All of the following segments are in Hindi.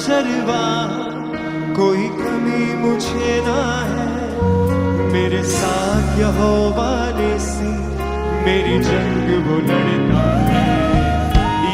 चरवाहा, कोई कमी मुझे ना है। मेरे साथ यहोवा निस्सी मेरी जंग वो लड़ता है।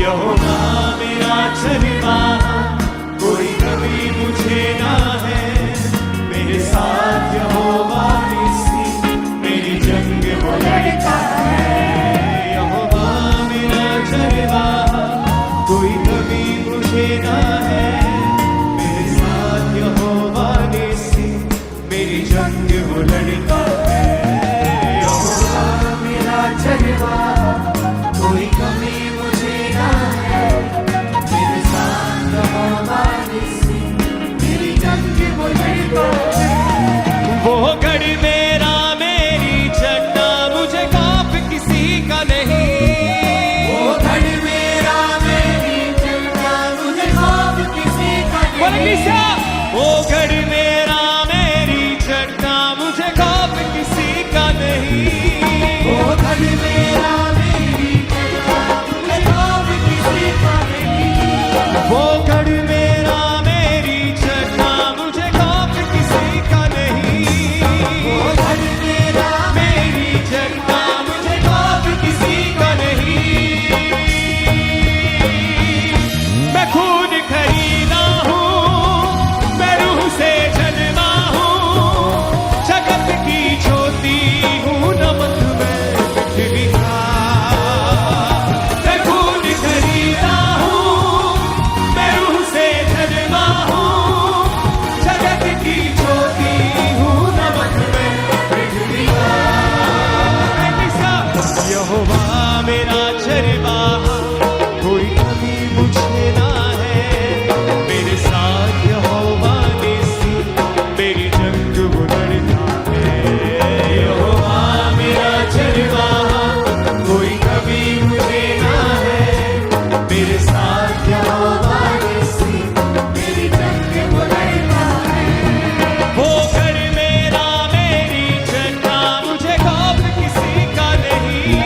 यहोवा मेरा चरवाहा, कोई कमी मुझे ना है। मेरे साथ यहोवा निस्सी मेरी जंग वो लड़ता है। यहोवा मेरा चरवाहा, कोई कमी मुझे ना है। मेरे साथ यहोवा निस्सी मेरी जंग वो लड़ता है। यहोवा मेरा चरवाहा, कोई कमी मुझे ना है। मेरे साथ यहोवा निस्सी मेरी जंग वो लड़ता है। वो गढ़ मेरा मेरी चढ़ना, मुझे खौफ किसी का नहीं। वो गढ़ मेरा मेरी चढ़ना, मुझे खौफ किसी का नहीं। वो गढ़ मेरा मेरी चढ़ना, मुझे खौफ किसी का नहीं। वो गढ़ मेरा मेरी चढ़ना, मुझे खौफ किसी का नहीं। वो गढ़ मेरा मेरी चढ़ना, मुझे खौफ किसी का नहीं। वो गढ़ मेरा मेरी चढ़ना, मुझे खौफ किसी का नहीं। मैं खून खरीदा हूँ, मैं रूह से जन्मा हूँ। जगत की ज्योति हूँ, नमक में पृथ्वी का। मैं खून खरीदा हूँ, मैं रूह से जन्मा हूँ। जगत की ज्योति हूँ, नमक में पृथ्वी का। यहोवा मेरा चरवाहा, कोई कमी मुझे ना है। मेरे साथ यहोवा निस्सी मेरी जंग वो लड़ता है। यहोवा मेरा चरवाहा, कोई कमी मुझे ना है। मेरे साथ यहोवा निस्सी मेरी जंग वो लड़ता है। वो गढ़ मेरा मेरी चढ़ना, मुझे खौफ किसी का नहीं।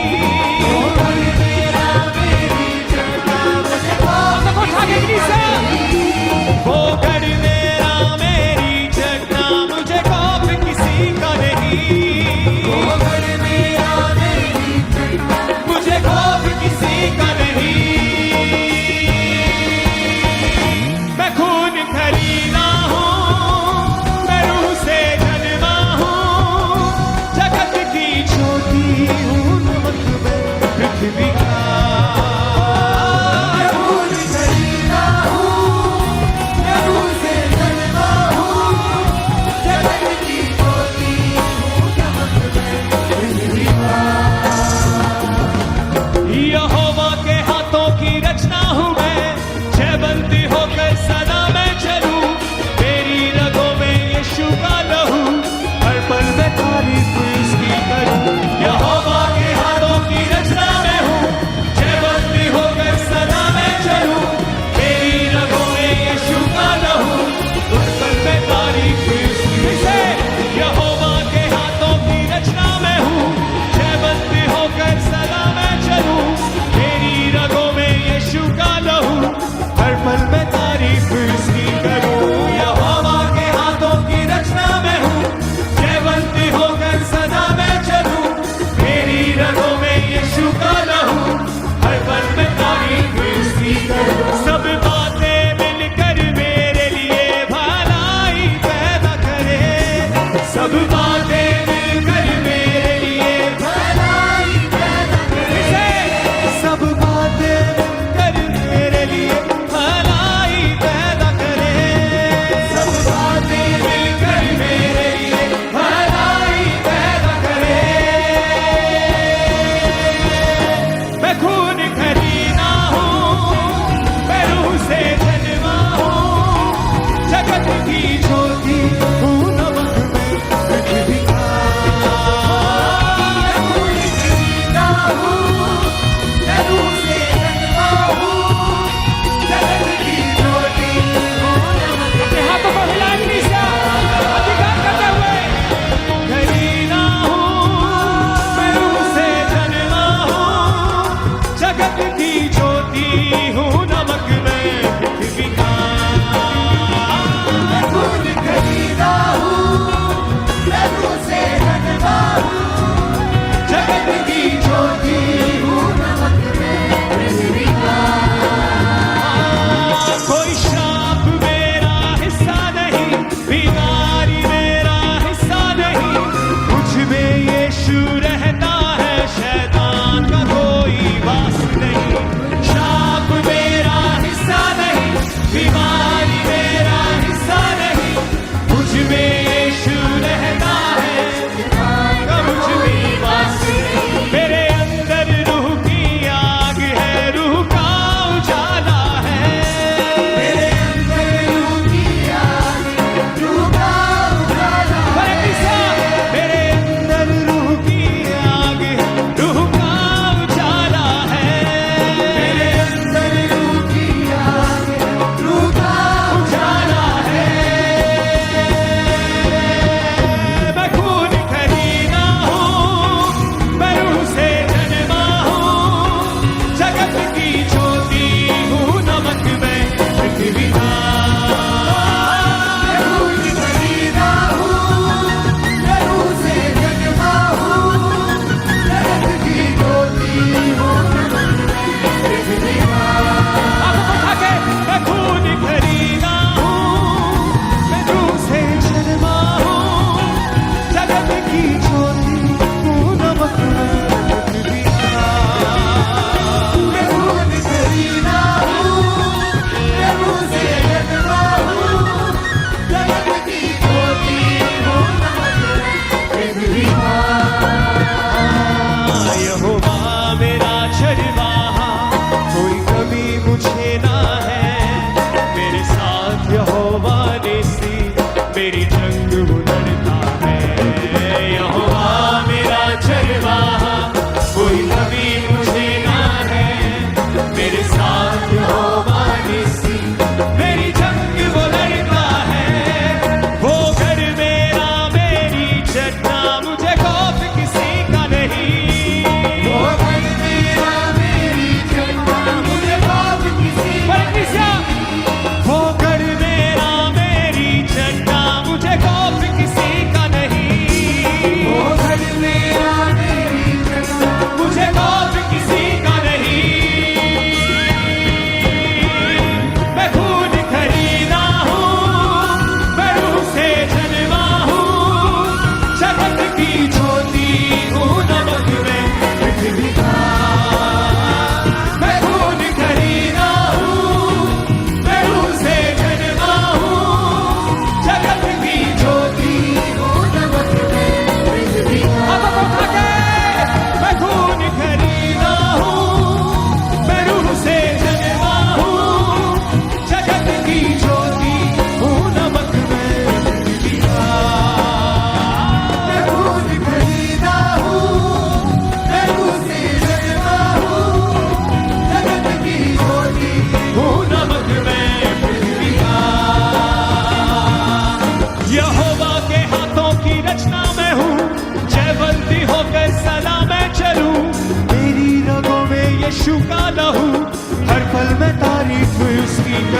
वो गढ़ मेरा मेरी चढ़ना, मुझे खौफ किसी का नहीं। वो गढ़ मेरा मेरी चढ़ना, मुझे खौफ किसी का नहीं। वो गढ़ मेरा मेरी चढ़ना, मुझे खौफ किसी का नहीं। मैं खून खरीदा हूँ, मैं रूह से जन्मा हूँ। जगत की ज्योति हूँ, नमक में पृथ्वी का। मैं खून खरीदा हूँ, मैं रूह से जन्मा हूँ। जगत की ज्योति हूँ, नमक में पृथ्वी का। यहोवा के हाथों की रचना हूँ मैं, जयवंती होकर सदा मैं चलूं। मेरी रगों में यीशु का लहू, हर पल में तारीफ इसकी करूं। यहोवा के हाथों की रचना मैं हूँ, जयवंती होकर सदा मैं चलूं। मेरी रगों में यीशु का लहू, हर पल में तारीफ इसकी। यहोवा के हाथों की रचना मैं हूँ, जयवंती होकर सदा मैं चलूं। मेरी रगों में यीशु का लहू, हर पल में तारीफ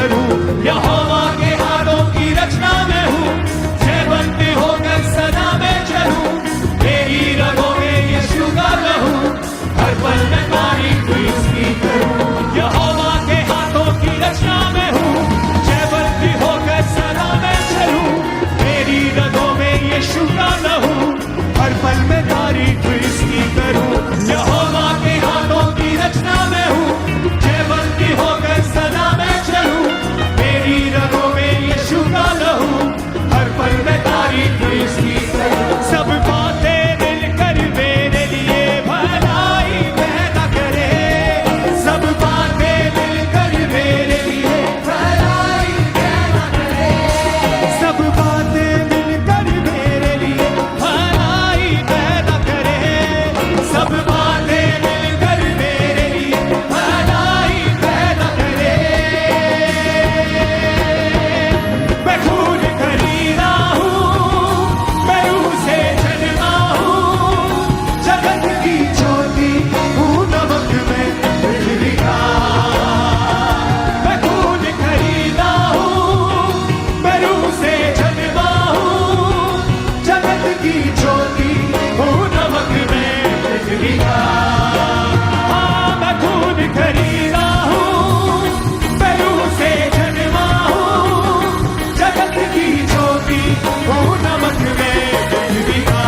करूं, यहोवा के हाथों की रचना मैं हूँ, जयवंत होकर सदा मैं चलूं, मेरी रगों में यीशु का लहू, हर पल में तारीफ इसकी करूं, यहोवा के हाथों की रचना मैं हूँ, जयवंत होकर सदा मैं चलूं, मेरी रगों में यीशु का लहू, हर पल में तारीफ इसकी करूं, यहोवा के हाथों की रचना मैं हूँ, जयवंती होकर सदा मैं चलूं, मेरी रगों में यीशु का लहू, हर पल में तारीफ इसकी करूं। सब बातें मिलकर मेरे लिए भलाई पैदा करे, सब बातें मिलकर मेरे लिए भलाई पैदा करे, सब बातें मिलकर मेरे लिए भलाई पैदा करे, सब बातें मिलकर मेरे लिए भलाई पैदा करे। मैं खून खरीदा हूँ, मैं रूह से जन्मा हूँ, जगत की ज्योति हूँ, नमक में पृथ्वी का। मैं खून खरीदा हूँ, मैं रूह से जन्मा हूँ, जगत की ज्योति हूँ, नमक में पृथ्वी का। हाँ, मैं खून खरीदा हूँ, मैं रूह से जन्मा हूँ, जगत की ज्योति हूँ, नमक में पृथ्वी का।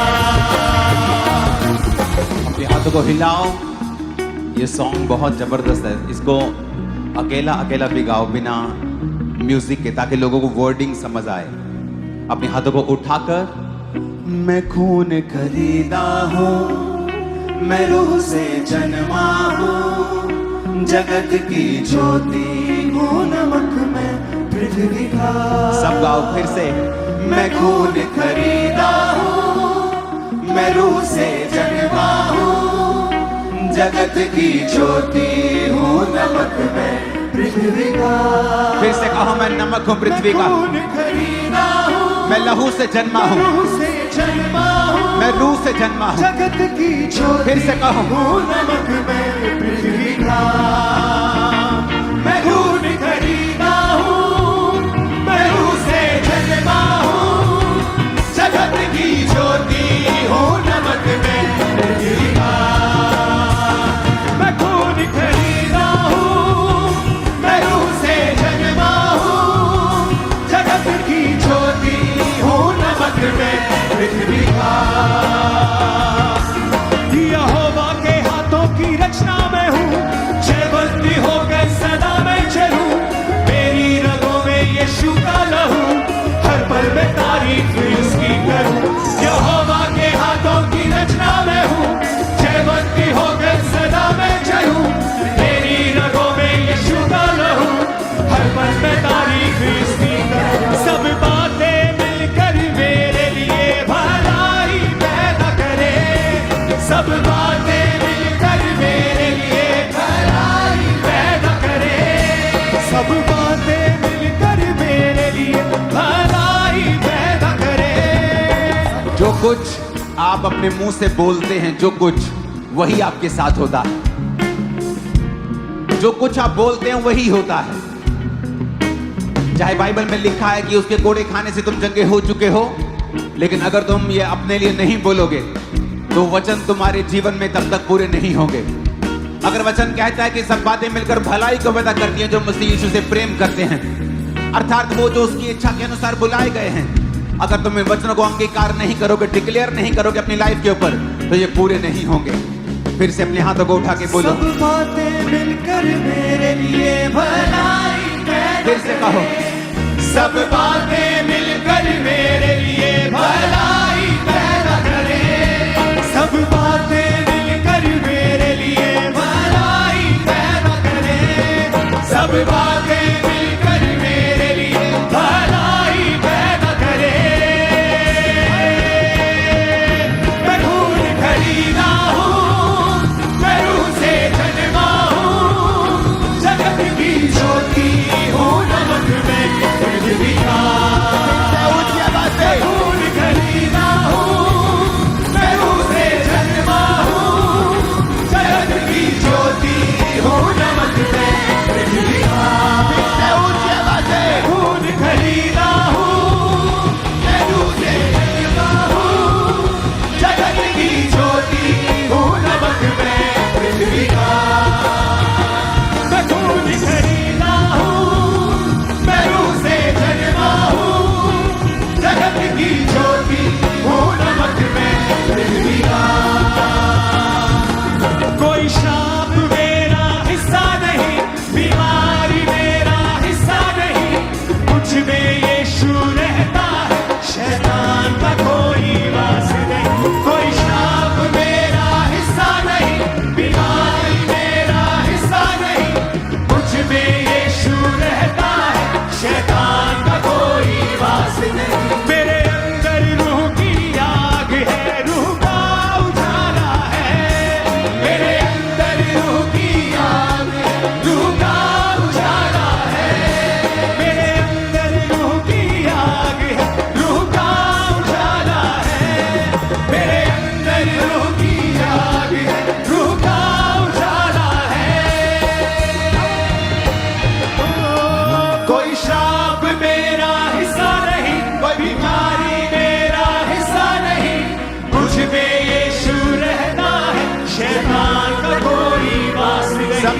अपने हाथों को हिलाओ। ये सॉन्ग बहुत जबरदस्त है, इसको अकेला अकेला भी गाओ बिना म्यूजिक के, ताकि लोगों को वर्डिंग समझ आए। अपने हाथों को उठाकर, मैं खून खरीदा हूँ, मैं रूह से जन्मा हूँ, जगत की ज्योति हूँ, नमक में पृथ्वी का। सब गाओ फिर से। मैं खून खरीदा हूँ, मैं रूह से जन्मा हूँ, जगत की ज्योति हूँ, नमक में पृथ्वी का। फिर से कहो, मैं नमक हूँ पृथ्वी का, खून खरीदा हूँ, मैं लहू से जन्मा हूँ, रूह से जन्मा हूँ, मैं रूह से जन्मा हूँ। जगत की ज्योति फिर से कहो, हूँ, नमक में पृथ्वी का। मैं खून खरीदा हूँ, मैं रूह से जन्मा हूँ, जगत की ज्योति हूँ, नमक में पृथ्वी का। मैं खून खरीदा हूँ, मैं रूह से जन्मा हूँ, जगत की ज्योति हूँ, नमक में पृथ्वी का। यहोवा के हाथों की रचना मैं हूँ, जयवंती होकर सदा मैं चलूं, मेरी रगों में यीशु का लहू, हर पल में तारीफ इसकी करूं। यहोवा के हाथों की रचना मैं हूँ, जयवंती होकर सदा मैं चलूं, मेरी रगों में यीशु का लहू, हर पल में तारीफ इसकी करूं। सब बातें मिलकर मेरे लिए भलाई पैदा करे, सब बातें मिलकर मेरे लिए भलाई पैदा करे, सब बातें मिलकर मेरे लिए भलाई पैदा करे। जो कुछ आप अपने मुंह से बोलते हैं, जो कुछ वही आपके साथ होता है, जो कुछ आप बोलते हैं वही होता है। चाहे बाइबल में लिखा है कि उसके कोड़े खाने से तुम चंगे हो चुके हो, लेकिन अगर तुम ये अपने लिए नहीं बोलोगे तो वचन तुम्हारे जीवन में तब तक पूरे नहीं होंगे। अगर वचन कहता है कि सब बातें मिलकर भलाई को पैदा करती हैं जो मसीह यीशु से प्रेम करते हैं, अर्थात वो जो उसकी इच्छा के अनुसार बुलाए गए हैं, अगर तुम इन वचनों को अंगीकार नहीं करोगे, डिक्लेयर नहीं करोगे अपनी लाइफ के ऊपर, तो ये पूरे नहीं होंगे। फिर से अपने हाथों को उठा के बोलो, सब बातें मिलकर मेरे लिए भलाई पैदा फिर से कहो, सब बातें मिलकर मेरे लिए भलाई पैदा करे, सब बातें मिलकर मेरे लिए भलाई पैदा करे, सब बातें मिलकर मेरे लिए भलाई पैदा करे। मैं खून खरीदा हूँ, मैं रूह से जन्मा हूँ, जगत की ज्योति हूँ, नमक में पृथ्वी का।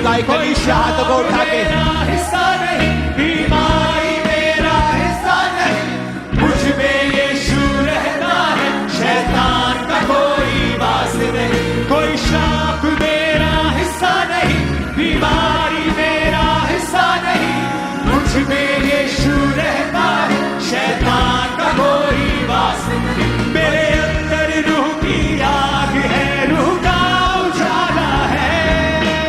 का एक कलीसिया हाथों को उठा के मेरा हिस्सा नहीं, बीमारी मेरा हिस्सा नहीं, मुझ में यीशु रहता है, शैतान का कोई वास नहीं। कोई शाप मेरा हिस्सा नहीं, बीमारी मेरा हिस्सा नहीं, मुझ में यीशु रहता है, शैतान का कोई वास नहीं। मेरे अंदर रूह की आग है, रूह का उजाला है,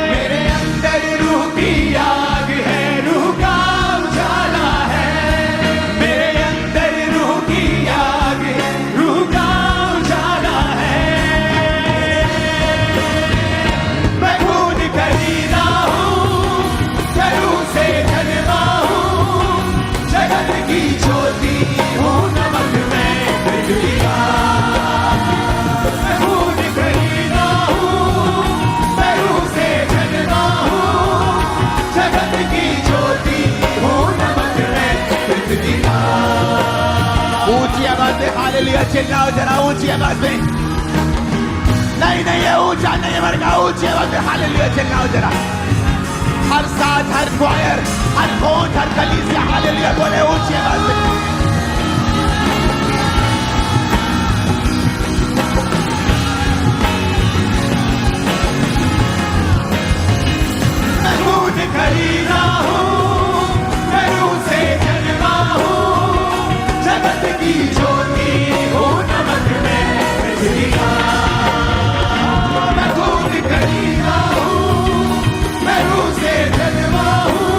मेरे अंदर रूह की आग है, रूह का उजाला है, मेरे अंदर रूह की आग है, रूह का उजाला है। मैं खून खरीदा हूँ, मैं रूह से जन्मा हूँ, जगत की ज्योति हूँ, नमक मैं पृथ्वी का। मैं खून खरीदा हूँ, मैं रूह से जन्मा हूँ, जगत की ज्योति हूँ, नमक मैं पृथ्वी का। ऊंची आवाज में हालेलुया चिल्लाओ जरा, ऊंची आवाज में। नहीं नहीं ये ऊंचा नहीं है मरगा, ऊंची आवाज में हालेलुया चिल्लाओ जरा। हर साथ, हर क्वायर, हर कोट, हर कलीसिया हालेलुया बोले ऊंची आवाज में। मैं खून खरीदा हूँ, मैं रूह से जन्मा हूँ, जगत की ज्योति हूँ, नमक मैं पृथ्वी का। मैं खून खरीदा हूँ, मैं रूह से जन्मा हूँ,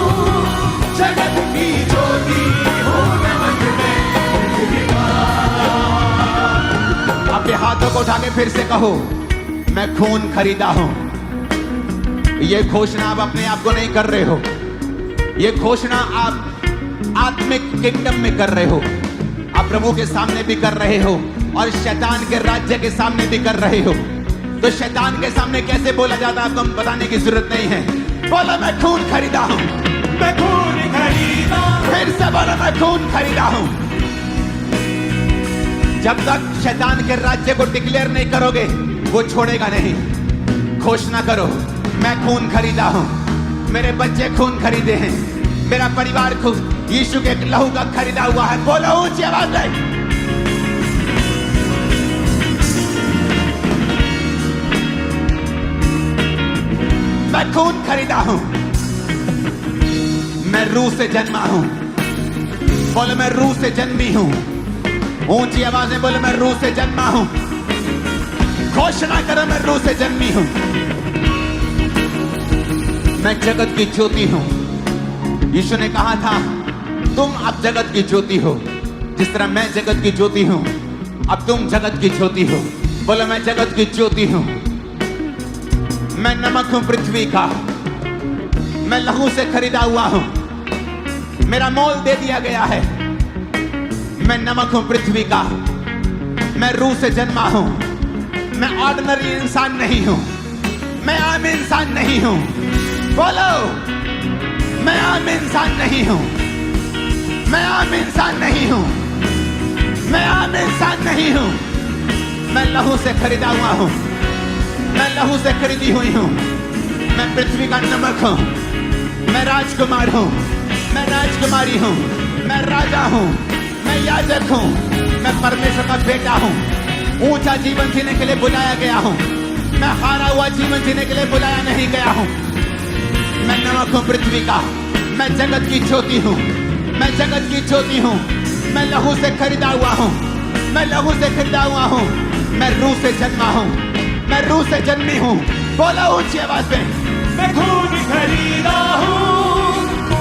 जगत की ज्योति हूँ, नमक मैं पृथ्वी का। अपने हाथों को उठा के फिर से कहो, मैं खून खरीदा हूं। ये घोषणा आप अपने आप को नहीं कर रहे हो, ये घोषणा आप आत्मिक किंगडम में कर रहे हो, आप प्रभु के सामने भी कर रहे हो और शैतान के राज्य के सामने भी कर रहे हो। तो शैतान के सामने कैसे बोला जाता है आपको बताने की जरूरत नहीं है। बोलो मैं खून खरीदा हूं, मैं खून खरीदा हूँ, फिर से बोलो मैं खून खरीदा हूं। जब तक शैतान के राज्य को डिक्लेयर नहीं करोगे वो छोड़ेगा नहीं। घोषणा करो, मैं खून खरीदा हूं, मेरे बच्चे खून खरीदे हैं, मेरा परिवार खून यीशु के लहू का खरीदा हुआ है। बोलो ऊंची आवाज में। मैं खून खरीदा हूं, मैं रूह से जन्मा हूं। बोलो मैं रूह से जन्मी हूं। ऊंची आवाज में बोलो मैं रूह से जन्मा हूं। घोषणा करो मैं रूह से जन्मी हूं। मैं जगत की ज्योति हूं। यीशु ने कहा था तुम अब जगत की ज्योति हो, जिस तरह मैं जगत की ज्योति हूं अब तुम जगत की ज्योति हो। बोलो मैं जगत की ज्योति हूं। मैं नमक हूं पृथ्वी का, मैं लहू से खरीदा हुआ हूं, मेरा मोल दे दिया गया है। मैं नमक हूं पृथ्वी का, मैं रूह से जन्मा हूं, मैं ऑर्डिनरी इंसान नहीं हूं, मैं आम इंसान नहीं हूं। बोलो मैं आम इंसान नहीं हूं, मैं आम इंसान नहीं हूं, मैं आम इंसान नहीं हूं। मैं लहू से खरीदा हुआ हूं, मैं लहू से खरीदी हुई हूं। मैं पृथ्वी का नमक हूं, मैं राजकुमार हूं, मैं राजकुमारी हूं, मैं राजा हूं, मैं याजक हूं, मैं परमेश्वर का बेटा हूं। ऊंचा जीवन जीने के लिए बुलाया गया हूं, मैं हारा हुआ जीवन जीने के लिए बुलाया नहीं गया हूं। मैं नमक हूं पृथ्वी का, मैं जगत की ज्योति हूं, मैं जगत की ज्योति हूं। मैं लहू से खरीदा हुआ हूं, मैं लहू से खरीदा हुआ हूं। मैं रूह से जन्मा हूं, मैं रूह से जन्मी हूं। बोलो ऊंची आवाज में। मैं खून खरीदा हूँ,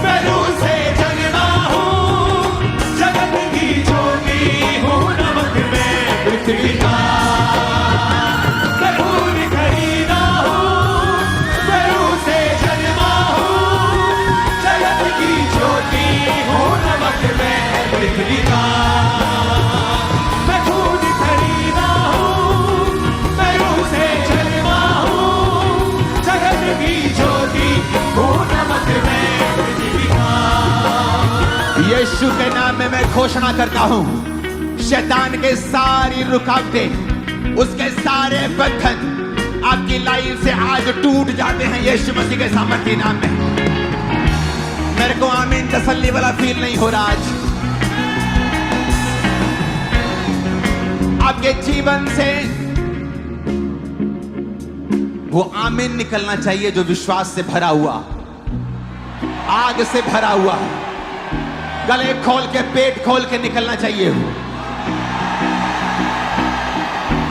मैं रूह से जन्मा हूँ, जगत की ज्योति हूँ, नमक मैं पृथ्वी का। मैं खून खरीदा हूँ, मैं रूह से जन्मा हूँ, जगत की ज्योति हूँ, नमक मैं पृथ्वी का। मैं खून खरीदा हूँ, मैं रूह से जन्मा हूँ, जगत की ज्योति हूँ, नमक मैं पृथ्वी का। यीशु के नाम में मैं घोषणा करता हूं, शैतान के सारी रुकावटें, उसके सारे बंधन आपकी लाइफ से आज टूट जाते हैं यीशु मसीह के सामर्थ्य नाम में। मेरे को आमीन तसल्ली वाला फील नहीं हो रहा आज। आपके जीवन से वो आमीन निकलना चाहिए जो विश्वास से भरा हुआ, आग से भरा हुआ, गले खोल के पेट खोल के निकलना चाहिए।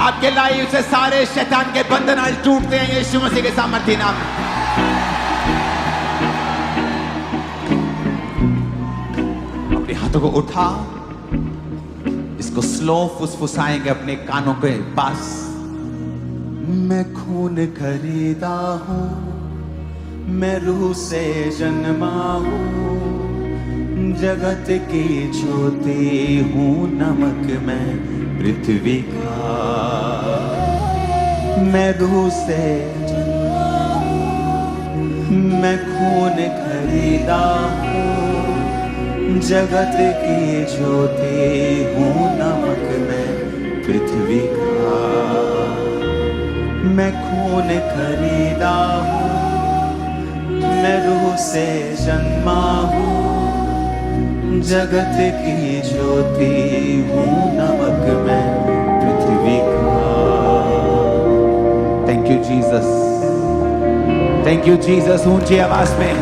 आपके लाइफ से सारे शैतान के बंधन आज टूटते हैं यीशु मसीह के सामर्थ्य नाम में। अपने हाथों को उठा, इसको स्लो फुसफुसाएंगे अपने कानों के पास। मैं खून खरीदा हूं, मैं रूह से जन्मा हूं, जगत की ज्योति हूं, नमक मैं पृथ्वी का। मैं रूह से, मैं खून खरीदा हूं, जगत की ज्योति हूं, नमक मैं पृथ्वी का। मैं खून खरीदा हूं, मैं रूह से जन्मा हूं, जगत की ज्योति हूं, नमक मैं पृथ्वी का। Thank you Jesus, thank you Jesus. ऊंची आवाज में